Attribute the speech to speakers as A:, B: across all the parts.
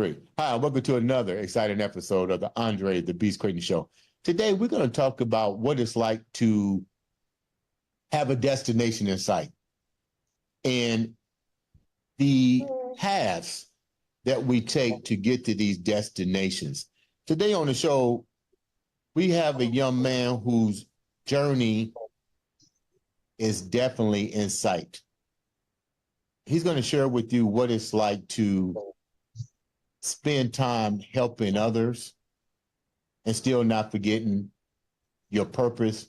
A: Three. Hi, welcome to another exciting episode of the Andre The Beast Crayton Show. Today, we're going to talk about what it's like to have a destination in sight and the paths that we take to get to these destinations. Today on the show, we have a young man whose journey is definitely in sight. He's going to share with you what it's like to spend time helping others and still not forgetting your purpose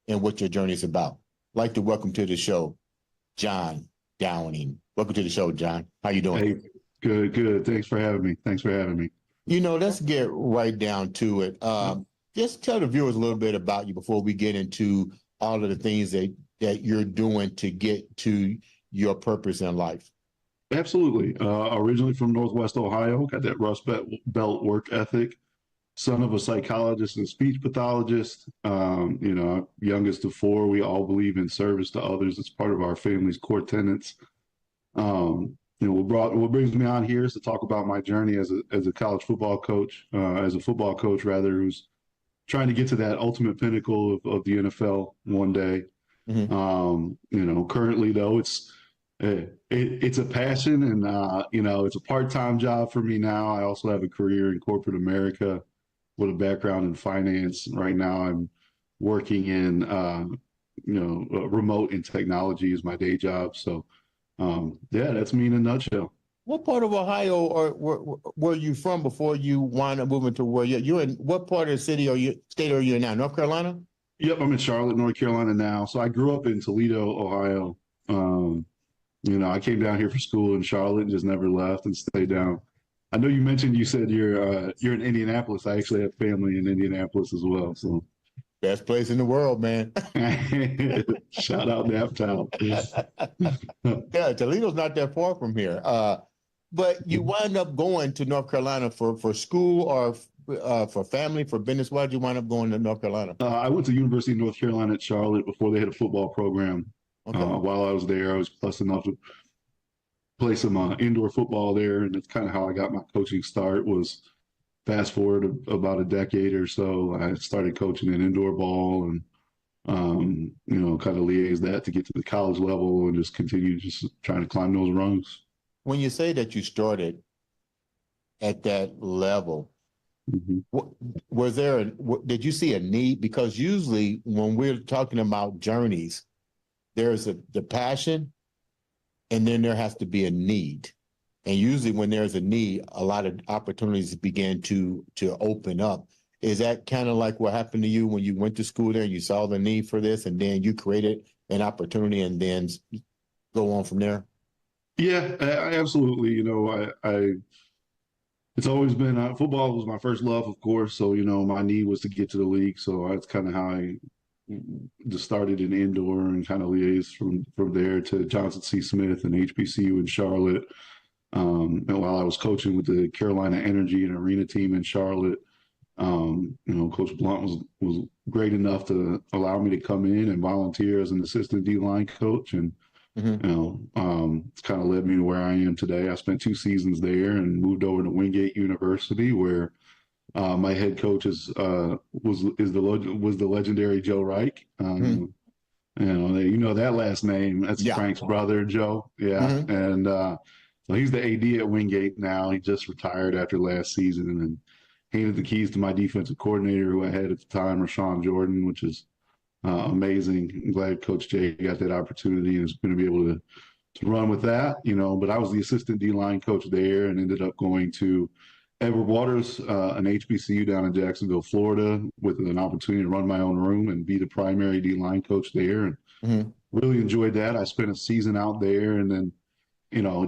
A: and what your journey is about. I'd like to welcome to the show, John Downing. Welcome to the show, John. How you doing?
B: Hey, good. Thanks for having me.
A: You know, let's get right down to it. Just tell the viewers a little bit about you before we get into all of the things that you're doing to get to your purpose in life.
B: Absolutely. Originally from Northwest Ohio, got that Rust Belt work ethic. Son of a psychologist and speech pathologist. Youngest of four. We all believe in service to others. It's part of our family's core tenets. What brings me on here is to talk about my journey as a college football coach, who's trying to get to that ultimate pinnacle of the NFL one day. Mm-hmm. Currently though, it's a passion and, it's a part-time job for me now. I also have a career in corporate America with a background in finance. Right now I'm working in, remote and technology is my day job. So, that's me in a nutshell.
A: What part of Ohio or were you from before you wound up moving to where you're in? What part of the state are you in now? North Carolina?
B: Yep, I'm in Charlotte, North Carolina now. So I grew up in Toledo, Ohio. I came down here for school in Charlotte and just never left and stayed down. I know you said you're in Indianapolis. I actually have family in Indianapolis as well. So
A: best place in the world, man.
B: Shout out Naptown.
A: Yeah, Toledo's not that far from here. But you wind up going to North Carolina for school or for family, for business. Why did you wind up going to North Carolina?
B: I went to University of North Carolina at Charlotte before they had a football program. Okay. While I was there, I was blessed enough to play some indoor football there, and that's kind of how I got my coaching start. Was fast forward about a decade or so, I started coaching in indoor ball and kind of liaise that to get to the college level and just continue just trying to climb those rungs.
A: When you say that you started at that level, mm-hmm. Did you see a need? Because usually when we're talking about journeys, there's the passion and then there has to be a need. And usually when there's a need, a lot of opportunities begin to open up. Is that kind of like what happened to you when you went to school there and you saw the need for this and then you created an opportunity and then go on from there?
B: Yeah, absolutely. It's always been football was my first love, of course. So, my need was to get to the league. So that's kind of how I just started in indoor and kind of liaised from there to Johnson C. Smith and HBCU in Charlotte. And while I was coaching with the Carolina Energy and Arena team in Charlotte, Coach Blunt was great enough to allow me to come in and volunteer as an assistant D-line coach. And, it's kind of led me to where I am today. I spent 2 seasons there and moved over to Wingate University where my head coach was the legendary Joe Reich. That last name. That's Frank's brother, Joe. Yeah. Mm-hmm. And so he's the AD at Wingate now. He just retired after last season and handed the keys to my defensive coordinator, who I had at the time, Rashawn Jordan, which is amazing. I'm glad Coach Jay got that opportunity and is going to be able to run with that. But I was the assistant D-line coach there and ended up going to Edward Waters, an HBCU down in Jacksonville, Florida, with an opportunity to run my own room and be the primary D-line coach there. And really enjoyed that. I spent a season out there and then,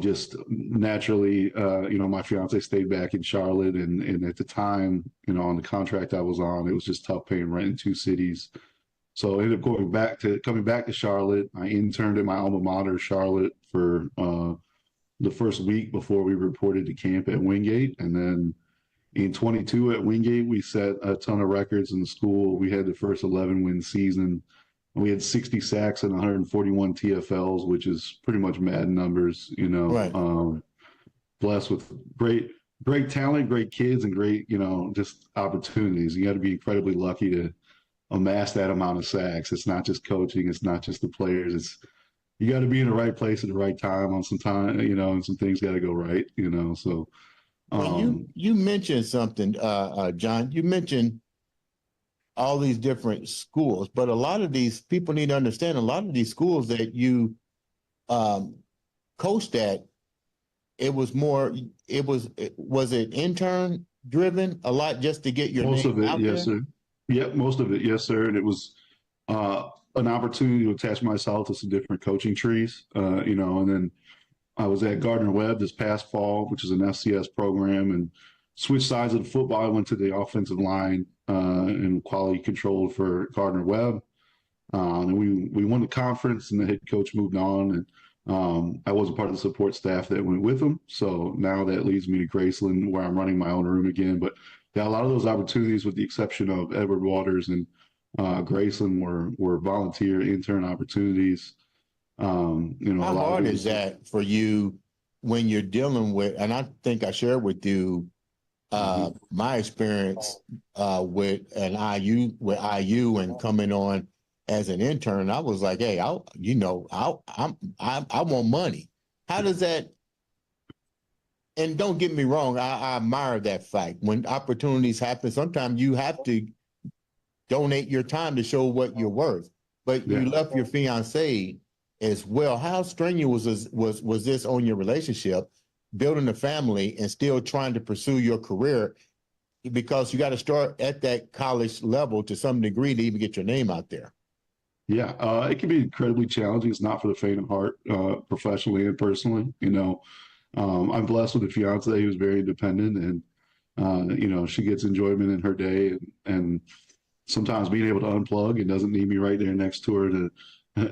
B: just naturally, my fiance stayed back in Charlotte. And at the time, on the contract I was on, it was just tough paying rent in 2 cities. So I ended up coming back to Charlotte. I interned at my alma mater, Charlotte, for the first week before we reported to camp at Wingate. And then in 22 at Wingate, we set a ton of records in the school. We had the first 11-win season. We had 60 sacks and 141 TFLs, which is pretty much Madden numbers, Right. Blessed with great great talent, great kids, and great, just opportunities. You got to be incredibly lucky to amass that amount of sacks. It's not just coaching. It's not just the players. It's you got to be in the right place at the right time on some time, and some things got to go right, So,
A: Well, you mentioned something, John. You mentioned all these different schools, but a lot of these people need to understand. A lot of these schools that you coached at, it was more. Was it intern driven a lot just to get your
B: most
A: name
B: of it,
A: out
B: yes,
A: there?
B: sir. Yep, most of it, yes, sir. And it was an opportunity to attach myself to some different coaching trees, and then I was at Gardner Webb this past fall, which is an FCS program, and switched sides of the football. I went to the offensive line and quality control for Gardner Webb. And we won the conference, and the head coach moved on, and I wasn't part of the support staff that went with him. So now that leads me to Graceland, where I'm running my own room again. But yeah, a lot of those opportunities, with the exception of Edward Waters and Graceland, were volunteer intern opportunities.
A: How hard is that for you when you're dealing with? And I think I shared with you my experience with IU and coming on as an intern. I was like, hey, I want money. How does that? And don't get me wrong, I admire that fact. When opportunities happen, sometimes you have to donate your time to show what you're worth. But you left your fiance as well. How strenuous was this on your relationship, building a family and still trying to pursue your career? Because you got to start at that college level to some degree to even get your name out there.
B: Yeah, it can be incredibly challenging. It's not for the faint of heart, professionally and personally. I'm blessed with a fiance who's very independent, and she gets enjoyment in her day, and sometimes being able to unplug and doesn't need me right there next to her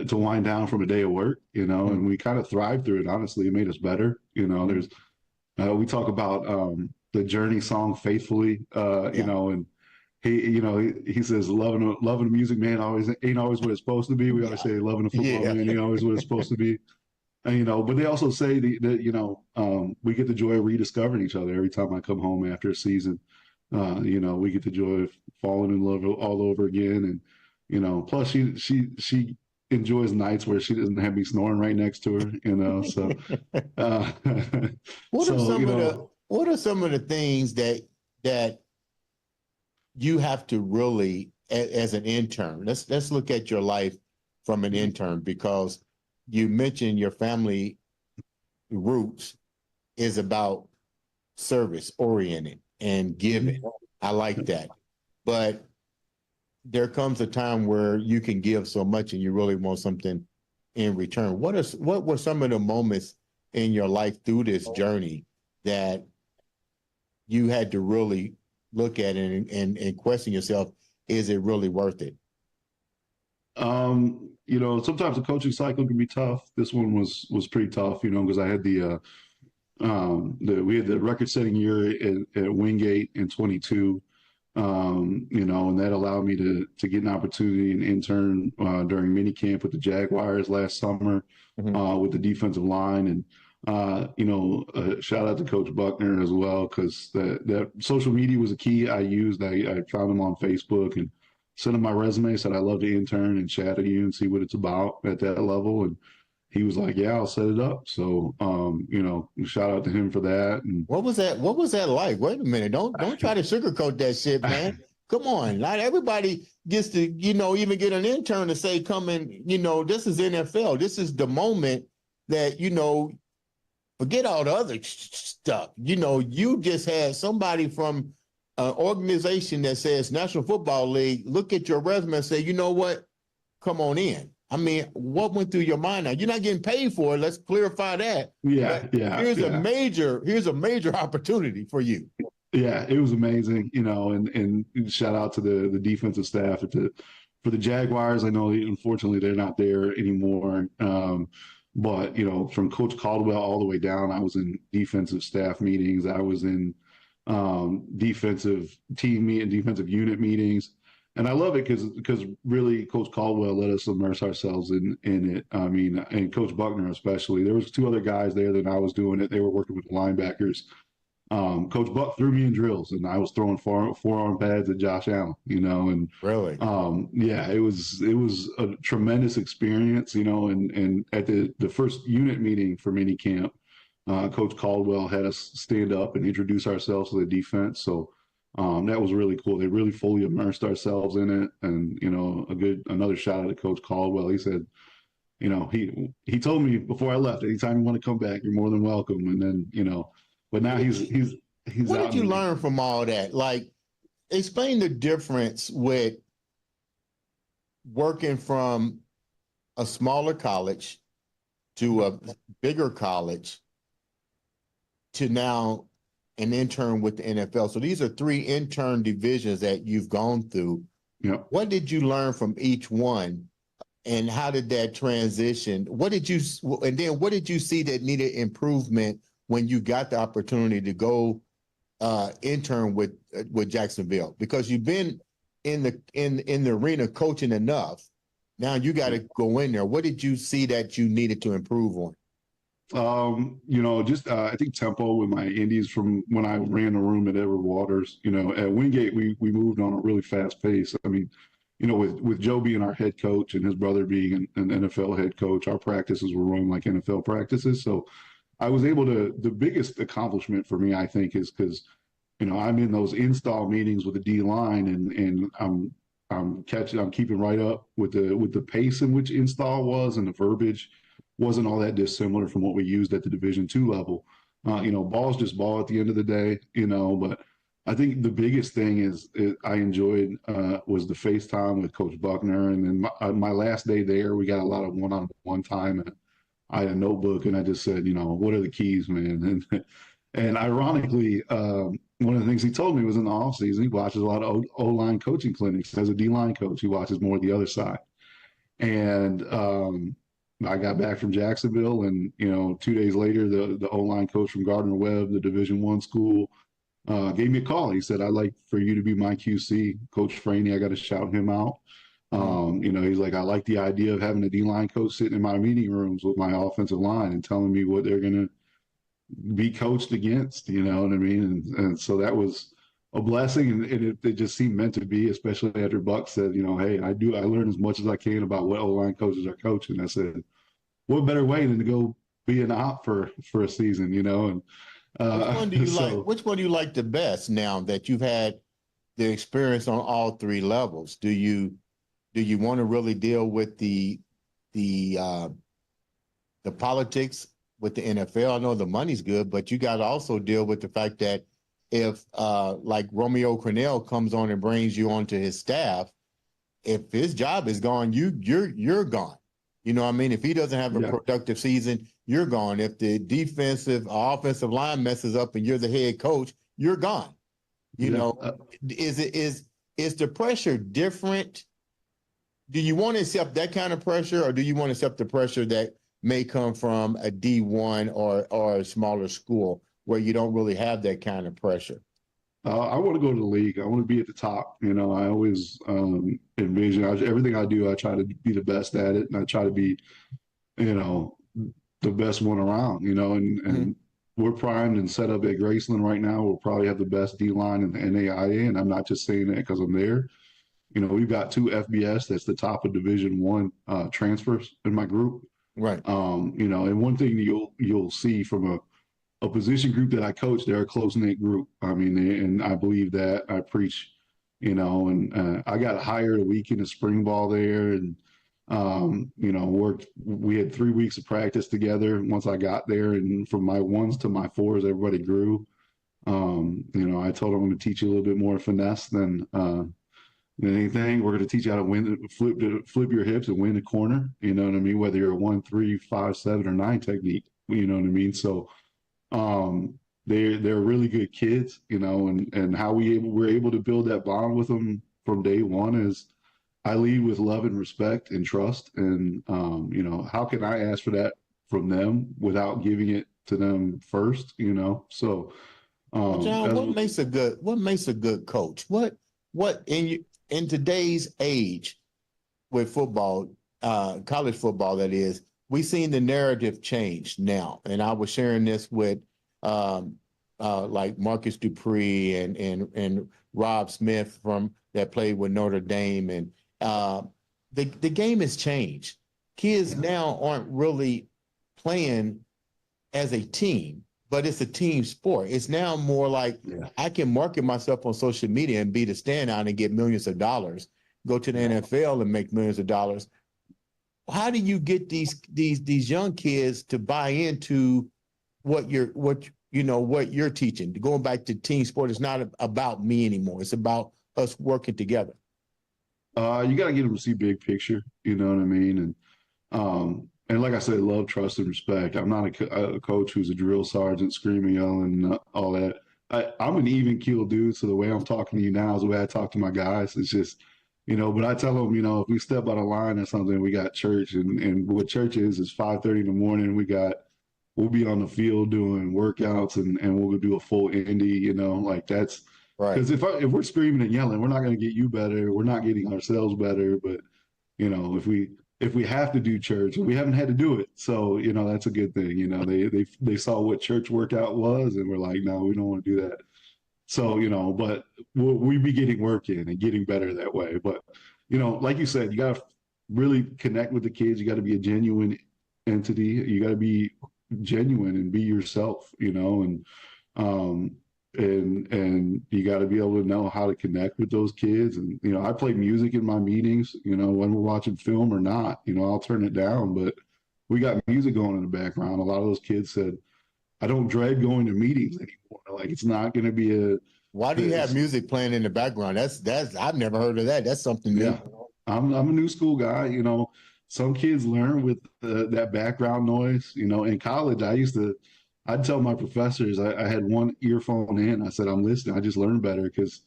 B: to wind down from a day of work. And we kind of thrive through it. Honestly, it made us better. There's we talk about the Journey song "Faithfully," and he says loving the music, man, always ain't always what it's supposed to be. We always say loving the football, man, ain't always what it's supposed to be. And, but they also say that we get the joy of rediscovering each other every time I come home after a season. We get the joy of falling in love all over again, and plus she enjoys nights where she doesn't have me snoring right next to her. So
A: what are some of the things that you have to really, as an intern, let's look at your life from an intern, because you mentioned your family roots is about service oriented and giving. I like that. But there comes a time where you can give so much and you really want something in return. What were some of the moments in your life through this journey that you had to really look at it and question yourself, is it really worth it?
B: Sometimes the coaching cycle can be tough. This one was pretty tough, because I had we had the record-setting year at Wingate in 22, and that allowed me to get an opportunity and intern during minicamp with the Jaguars last summer with the defensive line, and shout out to Coach Buckner as well, because that social media was a key I used. I found him on Facebook and sent him my resume, said I love to intern and chat with you and see what it's about at that level. And he was like, yeah, I'll set it up. So, shout out to him for that. And
A: what was that like? Wait a minute. Don't try to sugarcoat that shit, man. Come on. Not everybody gets to, even get an intern to say, come in, this is NFL. This is the moment that, forget all the other stuff. You just had somebody from an organization that says National Football League look at your resume and say, you know what? Come on in. I mean, what went through your mind now? You're not getting paid for it. Let's clarify that. Here's a major opportunity for you.
B: Yeah, it was amazing, and shout out to the defensive staff for the Jaguars. I know, unfortunately, they're not there anymore. But, from Coach Caldwell all the way down, I was in defensive staff meetings. I was in defensive team and defensive unit meetings. And I love it because really Coach Caldwell let us immerse ourselves in it. I mean, and Coach Buckner especially. There was two other guys there that I was doing it. They were working with the linebackers. Coach Buck threw me in drills, and I was throwing forearm pads at Josh Allen, and
A: Really?
B: yeah, it was a tremendous experience, and at the first unit meeting for mini camp, Coach Caldwell had us stand up and introduce ourselves to the defense. So that was really cool. They really fully immersed ourselves in it, and another shout out to Coach Caldwell. He said, he told me before I left, anytime you want to come back, you're more than welcome. And then, but now he's
A: What
B: out
A: did you learn from all that? Like, explain the difference with working from a smaller college to a bigger college to now an intern with the NFL. So these are 3 intern divisions that you've gone through.
B: Yeah.
A: What did you learn from each one? And how did that transition? What did you see that needed improvement when you got the opportunity to go intern with Jacksonville? Because you've been in the arena coaching enough. Now you got to go in there. What did you see that you needed to improve on?
B: I think tempo with my indies from when I ran the room at Edward Waters. At Wingate we moved on a really fast pace. I mean, with Joe being our head coach and his brother being an NFL head coach, our practices were run like NFL practices. So I was able to. The biggest accomplishment for me, I think, is because I'm in those install meetings with the D line, and I'm keeping right up with the pace in which install was, and the verbiage wasn't all that dissimilar from what we used at the Division II level. Ball's just ball at the end of the day, but I think the biggest thing I enjoyed was the FaceTime with Coach Buckner. And then my last day there, we got a lot of one-on-one time. And I had a notebook, and I just said, what are the keys, man? And ironically, one of the things he told me was in the offseason, he watches a lot of O-line coaching clinics. As a D-line coach, he watches more of the other side. And I got back from Jacksonville, and 2 days later, the O-line coach from Gardner-Webb, the Division I school, gave me a call. He said, "I'd like for you to be my QC, Coach Franey." I got to shout him out. He's like, "I like the idea of having a D-line coach sitting in my meeting rooms with my offensive line and telling me what they're going to be coached against." You know what I mean? And so that was a blessing, and it just seemed meant to be, especially after Buck said, "Hey, I learn as much as I can about what O-line coaches are coaching." I said, what better way than to go be an op for a season, and
A: which one do you like? Which one do you like the best now that you've had the experience on all 3 levels? Do you want to really deal with the politics with the NFL? I know the money's good, but you got to also deal with the fact that if like Romeo Crennel comes on and brings you onto his staff, if his job is gone, you're gone. You know what I mean? If he doesn't have a productive season, you're gone. If the defensive or offensive line messes up and you're the head coach, you're gone. Is the pressure different? Do you want to accept that kind of pressure, or do you want to accept the pressure that may come from a D1 or a smaller school where you don't really have that kind of pressure?
B: I want to go to the league. I want to be at the top. I always envision everything I do. I try to be the best at it, and I try to be, the best one around. And we're primed and set up at Graceland right now. We'll probably have the best D line in the NAIA, and I'm not just saying that because I'm there. We've got 2 FBS. That's the top of Division I transfers in my group.
A: Right.
B: And one thing you'll see from a position group that I coach, they're a close-knit group. I mean, and I believe that. I preach, and I got hired a week into spring ball there, and worked. We had 3 weeks of practice together once I got there, and from my 1s to my 4s, everybody grew. I told them I'm going to teach you a little bit more finesse than anything. We're going to teach you how to flip your hips and win a corner. You know what I mean? Whether you're a 1, 3, 5, 7, or 9 technique. You know what I mean? So they're really good kids, and how we're able to build that bond with them from day one is I lead with love and respect and trust. And how can I ask for that from them without giving it to them first? So
A: John, what makes a good coach? What in today's age with football, college football, that is, we've seen the narrative change now. And I was sharing this with like Marcus Dupree and Rob Smith from that played with Notre Dame, and the game has changed. Kids now aren't really playing as a team, but it's a team sport. It's now more like I can market myself on social media and be the standout and get millions of dollars, go to the NFL and make millions of dollars. How do you get these young kids to buy into what you're teaching? Going back to team sport, it's not about me anymore. It's about us working together.
B: You got to get them to see big picture. You know what I mean? And like I said, love, trust, and respect. I'm not a coach who's a drill sergeant screaming, yelling, all that. I'm an even keel dude. So the way I'm talking to you now is the way I talk to my guys. It's just, but I tell them, if we step out of line or something, we got church, and what church is 5:30 in the morning. We'll be on the field doing workouts, and we'll do a full Indy. Like that's
A: right.
B: Because if we're screaming and yelling, we're not going to get you better. We're not getting ourselves better. But if we have to do church, we haven't had to do it, so that's a good thing. They saw what church workout was, and we're like, no, we don't want to do that. So, but we be getting work in and getting better that way. But, like you said, you got to really connect with the kids. You got to be a genuine entity. You got to be genuine and be yourself, and you got to be able to know how to connect with those kids. And, I play music in my meetings, when we're watching film or not, I'll turn it down, but we got music going in the background. A lot of those kids said, I don't dread going to meetings anymore. Like it's not going to be a.
A: Why do you have music playing in the background? That's I've never heard of that. That's something new.
B: Yeah, I'm a new school guy. Some kids learn with that background noise. In college, I'd tell my professors I had one earphone in. I said I'm listening. I just learned better because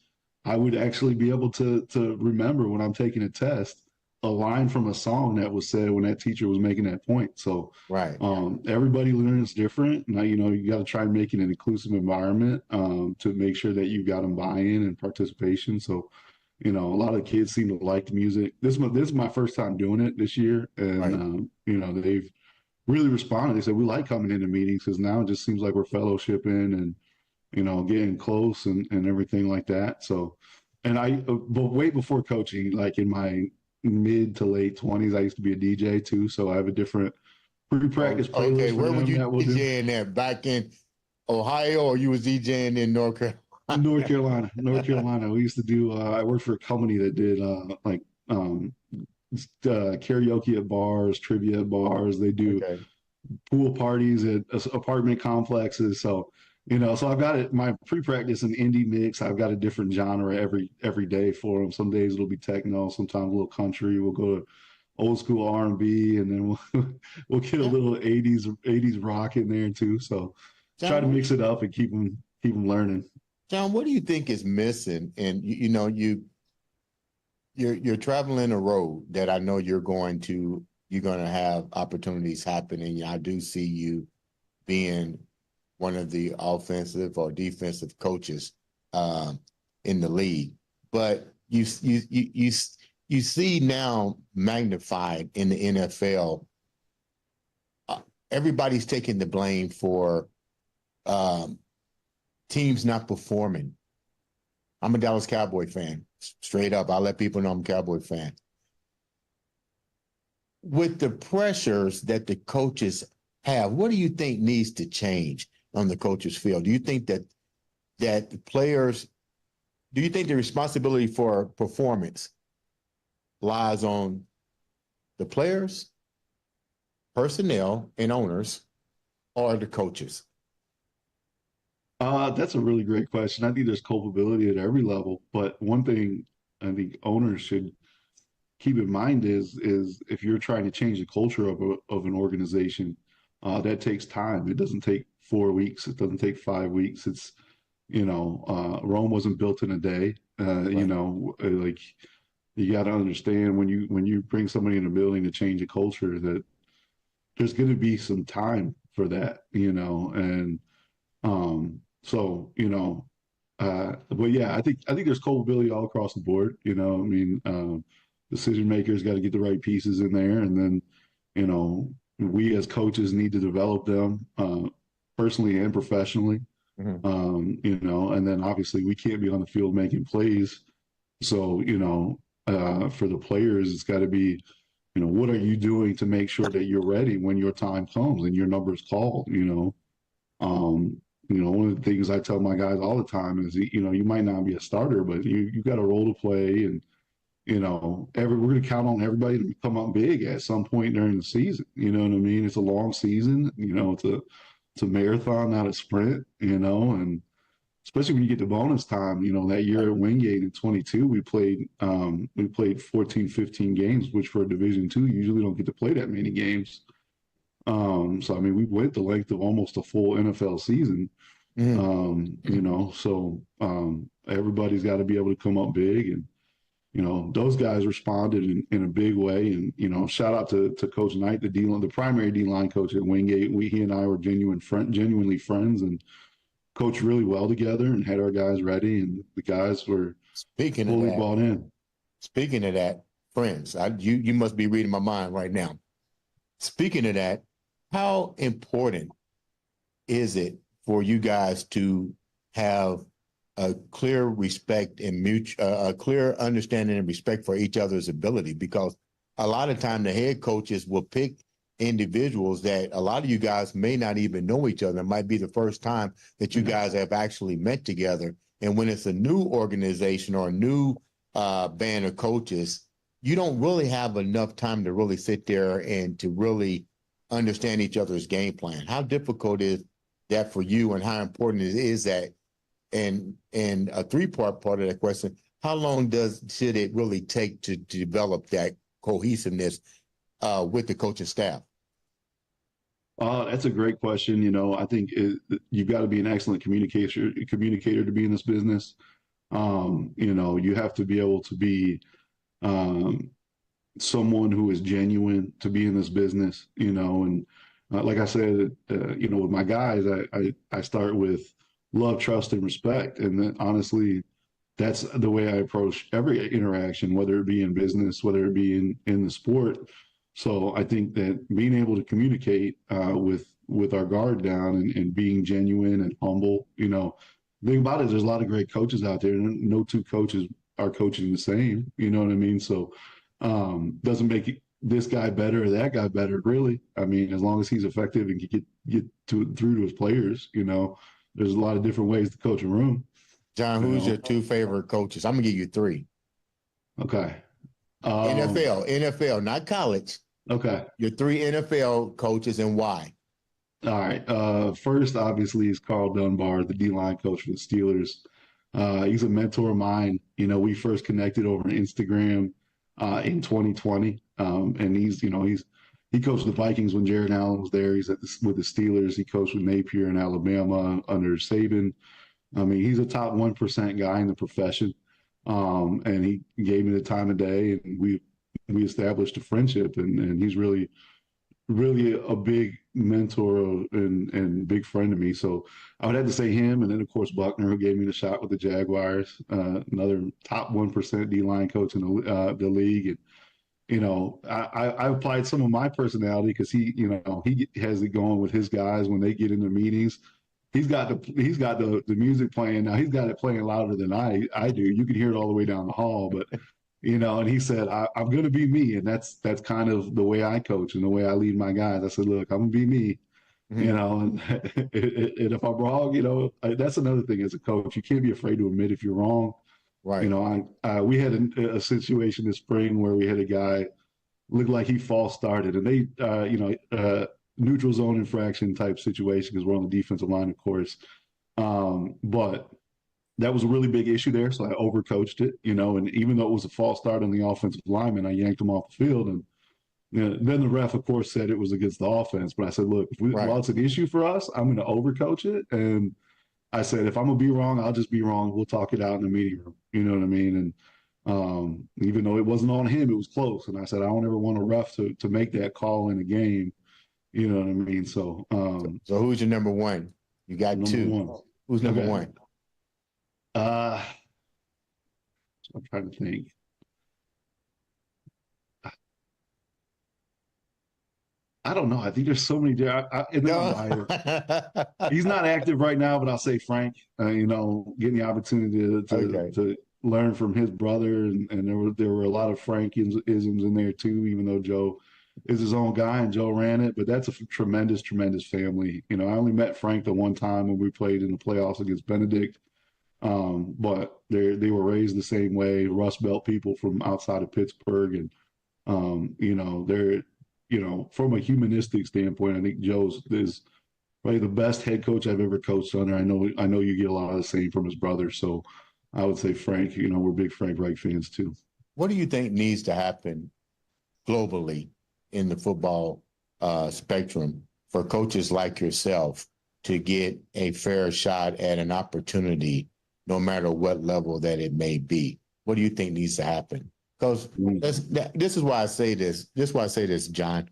B: I would actually be able to remember when I'm taking a test a line from a song that was said when that teacher was making that point. So
A: right.
B: Everybody learns different. Now, you got to try and make it an inclusive environment to make sure that you've got them buy-in and participation. So, a lot of kids seem to like the music. This is my first time doing it this year. And, right. They've really responded. They said, we like coming into meetings because now it just seems like we're fellowshipping and, getting close and everything like that. So, but way before coaching, like in my mid to late 20s, I used to be a DJ too, so I have a different pre-practice playlist.
A: Okay, where were you DJing at? Back in Ohio, or you was DJing in North Carolina?
B: North Carolina. We used to do. I worked for a company that did karaoke at bars, trivia at bars. They do pool parties at apartment complexes. So. So I've got it. My pre-practice and indie mix. I've got a different genre every day for them. Some days it'll be techno, sometimes a little country. We'll go to old school R&B, and then we'll get a little 80s rock in there too. So John, try to mix it up and keep them learning.
A: John, what do you think is missing? And you're traveling a road that I know you're going to have opportunities happening. I do see you being one of the offensive or defensive coaches in the league, but you see now magnified in the NFL. Everybody's taking the blame for teams not performing. I'm a Dallas Cowboy fan, straight up. I'll let people know I'm a Cowboy fan. With the pressures that the coaches have, what do you think needs to change on the coach's field? Do you think that the players, do you think the responsibility for performance lies on the players, personnel, and owners, or the coaches?
B: That's a really great question. I think there's culpability at every level, but one thing I think owners should keep in mind is if you're trying to change the culture of an organization, that takes time. It doesn't take 4 weeks. It doesn't take 5 weeks. It's, Rome wasn't built in a day. Right. Like you got to understand when you bring somebody in a building to change a culture that there's going to be some time for that, and but yeah, I think there's culpability all across the board. Decision makers got to get the right pieces in there, and then we as coaches need to develop them personally and professionally. And then obviously we can't be on the field making plays. So, for the players, it's got to be, what are you doing to make sure that you're ready when your time comes and your number is called, Um, one of the things I tell my guys all the time is, you might not be a starter, but you got a role to play, and we're going to count on everybody to come up big at some point during the season. You know what I mean? It's a long season. It's a marathon, not a sprint. And especially when you get to bonus time. That year at Wingate in 22, we played 14, 15 games, which for a Division II, you usually don't get to play that many games. So I mean, we went the length of almost a full NFL season. Everybody's got to be able to come up big, and those guys responded in a big way. And shout out to Coach Knight, the primary D line coach at Wingate. He and I were genuinely friends, and coached really well together, and had our guys ready, and the guys were fully bought in.
A: Speaking of that, friends, you must be reading my mind right now. Speaking of that, how important is it for you guys to have a clear respect and a clear understanding and respect for each other's ability? Because a lot of time the head coaches will pick individuals that a lot of you guys may not even know each other. It might be the first time that you guys have actually met together. And when it's a new organization or a new band of coaches, you don't really have enough time to really sit there and to really understand each other's game plan. How difficult is that for you, and how important is that? And a three-part of that question, how long should it really take to develop that cohesiveness with the coaching staff?
B: That's a great question. I think you've got to be an excellent communicator to be in this business. You have to be able to be someone who is genuine to be in this business, and like I said, with my guys, I start with love, trust, and respect. And then honestly, that's the way I approach every interaction, whether it be in business, whether it be in the sport. So I think that being able to communicate with our guard down, and being genuine and humble, the thing about it is there's a lot of great coaches out there, and no two coaches are coaching the same. You know what I mean? So doesn't make this guy better or that guy better, really. I mean, as long as he's effective and can get through to his players, there's a lot of different ways to coach a room.
A: John, who's your two favorite coaches? I'm gonna give you three.
B: Okay.
A: NFL, not college.
B: Okay.
A: Your three NFL coaches, and why?
B: All right. First, obviously, is Carl Dunbar, the D-line coach for the Steelers. He's a mentor of mine. We first connected over on Instagram in 2020, and he coached the Vikings when Jared Allen was there. He's with the Steelers. He coached with Napier in Alabama under Saban. I mean, he's a top 1% guy in the profession. And he gave me the time of day, and we established a friendship, and he's really, really a big mentor and big friend to me. So I would have to say him. And then of course, Buckner, who gave me the shot with the Jaguars, another top 1% D-line coach in the league. And, I applied some of my personality, because he has it going with his guys when they get into meetings. He's got the music playing now. He's got it playing louder than I do. You can hear it all the way down the hall. But and he said, I'm going to be me, and that's kind of the way I coach and the way I lead my guys. I said, look, I'm going to be me. And, and if I'm wrong, that's another thing as a coach. You can't be afraid to admit if you're wrong.
A: Right.
B: We had a situation this spring where we had a guy look like he false started, and they, neutral zone infraction type situation, because we're on the defensive line, of course. But that was a really big issue there. So I overcoached it, and even though it was a false start on the offensive lineman, I yanked him off the field. And then the ref, of course, said it was against the offense. But I said, look, while it's an issue for us, I'm going to overcoach it. And I said, if I'm going to be wrong, I'll just be wrong. We'll talk it out in the meeting room. You know what I mean? And even though it wasn't on him, it was close. And I said, I don't ever want a ref to make that call in a game. You know what I mean? So
A: who's your number one? You got two.
B: One.
A: Who's number one?
B: I'm trying to think. I don't know. I think there's so many. And then I'm biased. He's not active right now, but I'll say Frank. You know, getting the opportunity to learn from his brother, and there were a lot of Frank-isms in there too. Even though Joe is his own guy and Joe ran it, but that's a tremendous, tremendous family. You know, I only met Frank the one time when we played in the playoffs against Benedict. But they were raised the same way, Rust Belt people from outside of Pittsburgh, and you know, they're, you know, from a humanistic standpoint, I think Joe's is probably the best head coach I've ever coached under. I know you get a lot of the same from his brother, so I would say Frank. You know, we're big Frank Reich fans too.
A: What do you think needs to happen globally in the football spectrum for coaches like yourself to get a fair shot at an opportunity, no matter what level that it may be? What do you think needs to happen? Because this is why I say this. This is why I say this, John.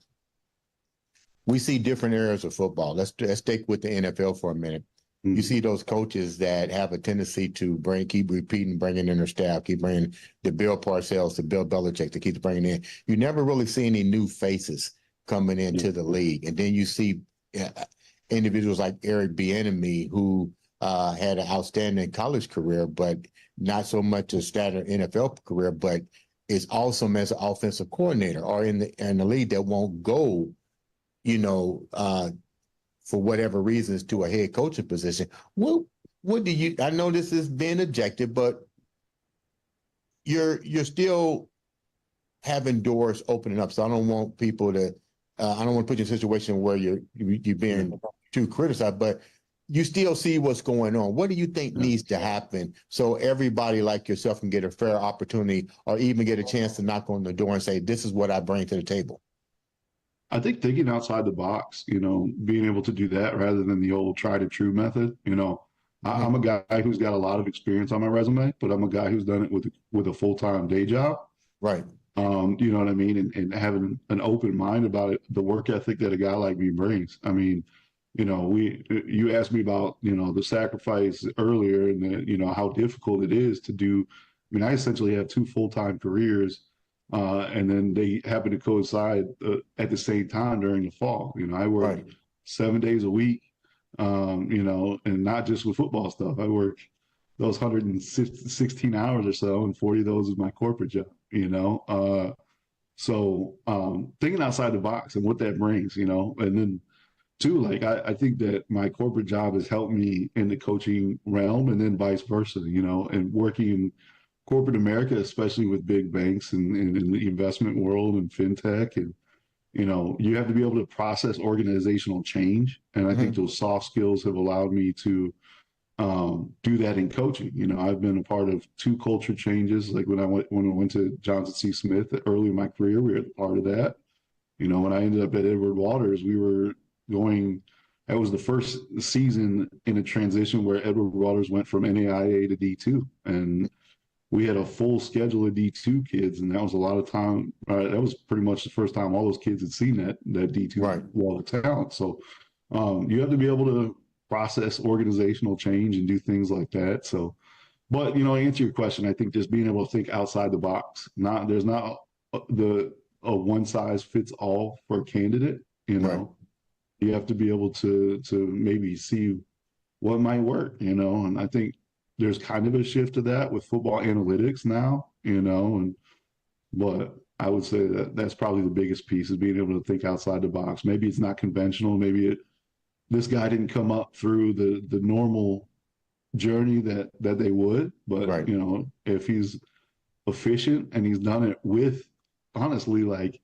A: We see different areas of football. Let's stick with the NFL for a minute. Mm-hmm. You see those coaches that have a tendency to keep repeating, bringing in their staff, keep bringing the Bill Parcells, the Bill Belichick, to keep bringing in. You never really see any new faces coming into the league. And then you see individuals like Eric Bieniemy, who had an outstanding college career, but not so much a standard NFL career, but is awesome as an offensive coordinator, or in the league that won't go, you know, for whatever reasons, to a head coaching position. What do you? I know this is being objective, but you're still having doors opening up. So I don't want people to. I don't want to put you in a situation where you're being too criticized, but you still see what's going on. What do you think needs to happen so everybody like yourself can get a fair opportunity, or even get a chance to knock on the door and say, this is what I bring to the table?
B: I think thinking outside the box, you know, being able to do that rather than the old tried and true method. You know, I'm a guy who's got a lot of experience on my resume, but I'm a guy who's done it with a full-time day job.
A: Right.
B: You know what I mean? And having an open mind about it, the work ethic that a guy like me brings. I mean, you know, you asked me about, you know, the sacrifice earlier, and you know, how difficult it is to do. I mean, I essentially have 2 full-time careers, and then they happen to coincide at the same time during the fall. You know, I work 7 days a week, you know, and not just with football stuff. I work those 116 hours or so, and 40 of those is my corporate job, you know. So thinking outside the box and what that brings, you know, and then too, like, I think that my corporate job has helped me in the coaching realm, and then vice versa, you know, and working in corporate America, especially with big banks and in the investment world and fintech. And, you know, you have to be able to process organizational change. And I think those soft skills have allowed me to do that in coaching. You know, I've been a part of 2 culture changes. Like when I went to Johnson C. Smith early in my career, we were a part of that. You know, when I ended up at Edward Waters, we were that was the first season in a transition where Edward Waters went from NAIA to D2, and we had a full schedule of D2 kids, and that was a lot of time. That was pretty much the first time all those kids had seen that D2 wall of talent. So you have to be able to process organizational change and do things like that. So, but, you know, to answer your question, I think just being able to think outside the box. There's not a one size fits all for a candidate. You know, you have to be able to maybe see what might work. You know, and I think there's kind of a shift to that with football analytics now. You know, but I would say that's probably the biggest piece, is being able to think outside the box. Maybe it's not conventional. Maybe this guy didn't come up through the normal journey that they would, but you know, if he's efficient and he's done it with, honestly, like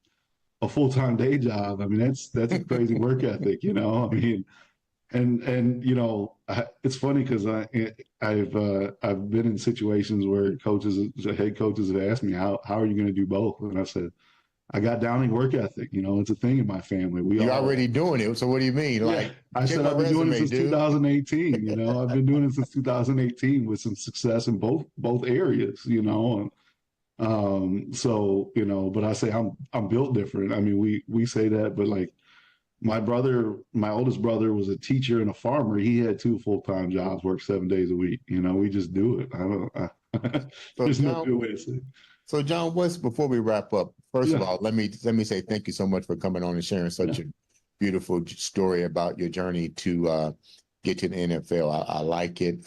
B: a full-time day job, I mean, that's a crazy work ethic, you know. I mean, and you know, it's funny because I've been in situations where head coaches have asked me, how are you going to do both? And I said, I got Downing work ethic. You know, it's a thing in my family. You're
A: already doing it. So what do you mean?
B: Like, I said, I've been doing it since 2018. You know, I've been doing it since 2018 with some success in both areas. You know, and so, you know, but I say I'm built different. I mean, we say that, but like my oldest brother was a teacher and a farmer. He had 2 full-time jobs, worked 7 days a week. You know, we just do it. There's no good way to say it.
A: So, John, before we wrap up, first of all, let me say thank you so much for coming on and sharing such beautiful story about your journey to get to the NFL. I like it.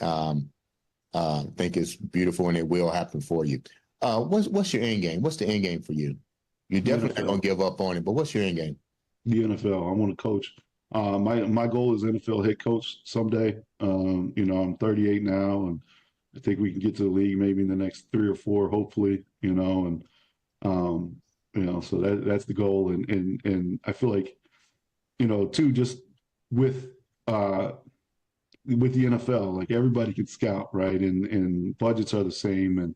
A: Think it's beautiful, and it will happen for you. What's your end game? What's the end game for you? You're definitely not gonna give up on it, but what's your end game?
B: The NFL. I want to coach. My goal is NFL head coach someday. I'm 38 now, and I think we can get to the league maybe in the next 3 or 4, hopefully. So that's the goal, and I feel like, too, just with the NFL, like everybody can scout, right? And budgets are the same, and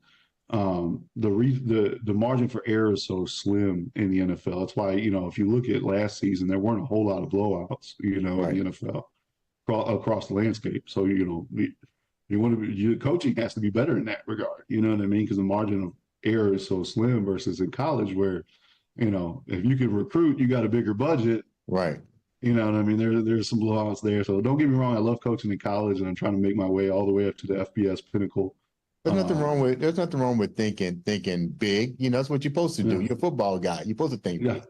B: the margin for error is so slim in the NFL. That's why, if you look at last season, there weren't a whole lot of blowouts,
A: Right.
B: in the NFL across the landscape. So, your coaching has to be better in that regard. You know what I mean? Because the margin of error is so slim versus in college where, if you can recruit, you got a bigger budget.
A: Right.
B: You know what I mean? There's some blowouts there. So don't get me wrong. I love coaching in college, and I'm trying to make my way all the way up to the FBS pinnacle.
A: There's nothing wrong with thinking big. That's what you're supposed to do.
B: Yeah.
A: You're a football guy. You're supposed to think big.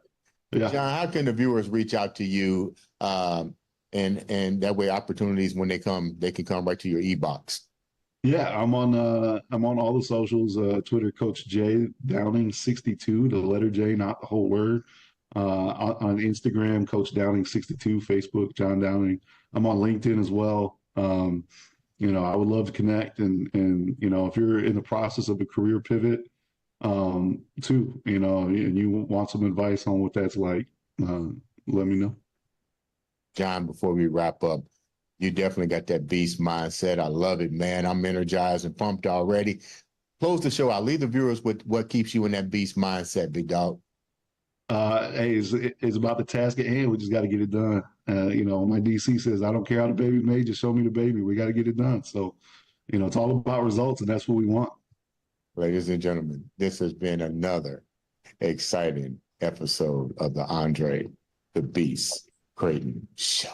B: Yeah.
A: John, how can the viewers reach out to you? And that way opportunities when they come, they can come right to your e-box.
B: Yeah, I'm on all the socials. Twitter, Coach J Downing 62, the letter J, not the whole word. On Instagram, Coach Downing 62. Facebook, John Downing. I'm on LinkedIn as well. I would love to connect, and if you're in the process of a career pivot, too, and you want some advice on what that's like, let me know.
A: John, before we wrap up, you definitely got that beast mindset. I love it, man. I'm energized and pumped already. Close the show. I'll leave the viewers with what keeps you in that beast mindset, big dog.
B: Hey, it's about the task at hand. We just got to get it done. My DC says, I don't care how the baby made, just show me the baby. We got to get it done. So, it's all about results, and that's what we want.
A: Ladies and gentlemen, this has been another exciting episode of the Andre the Beast Crayton Show.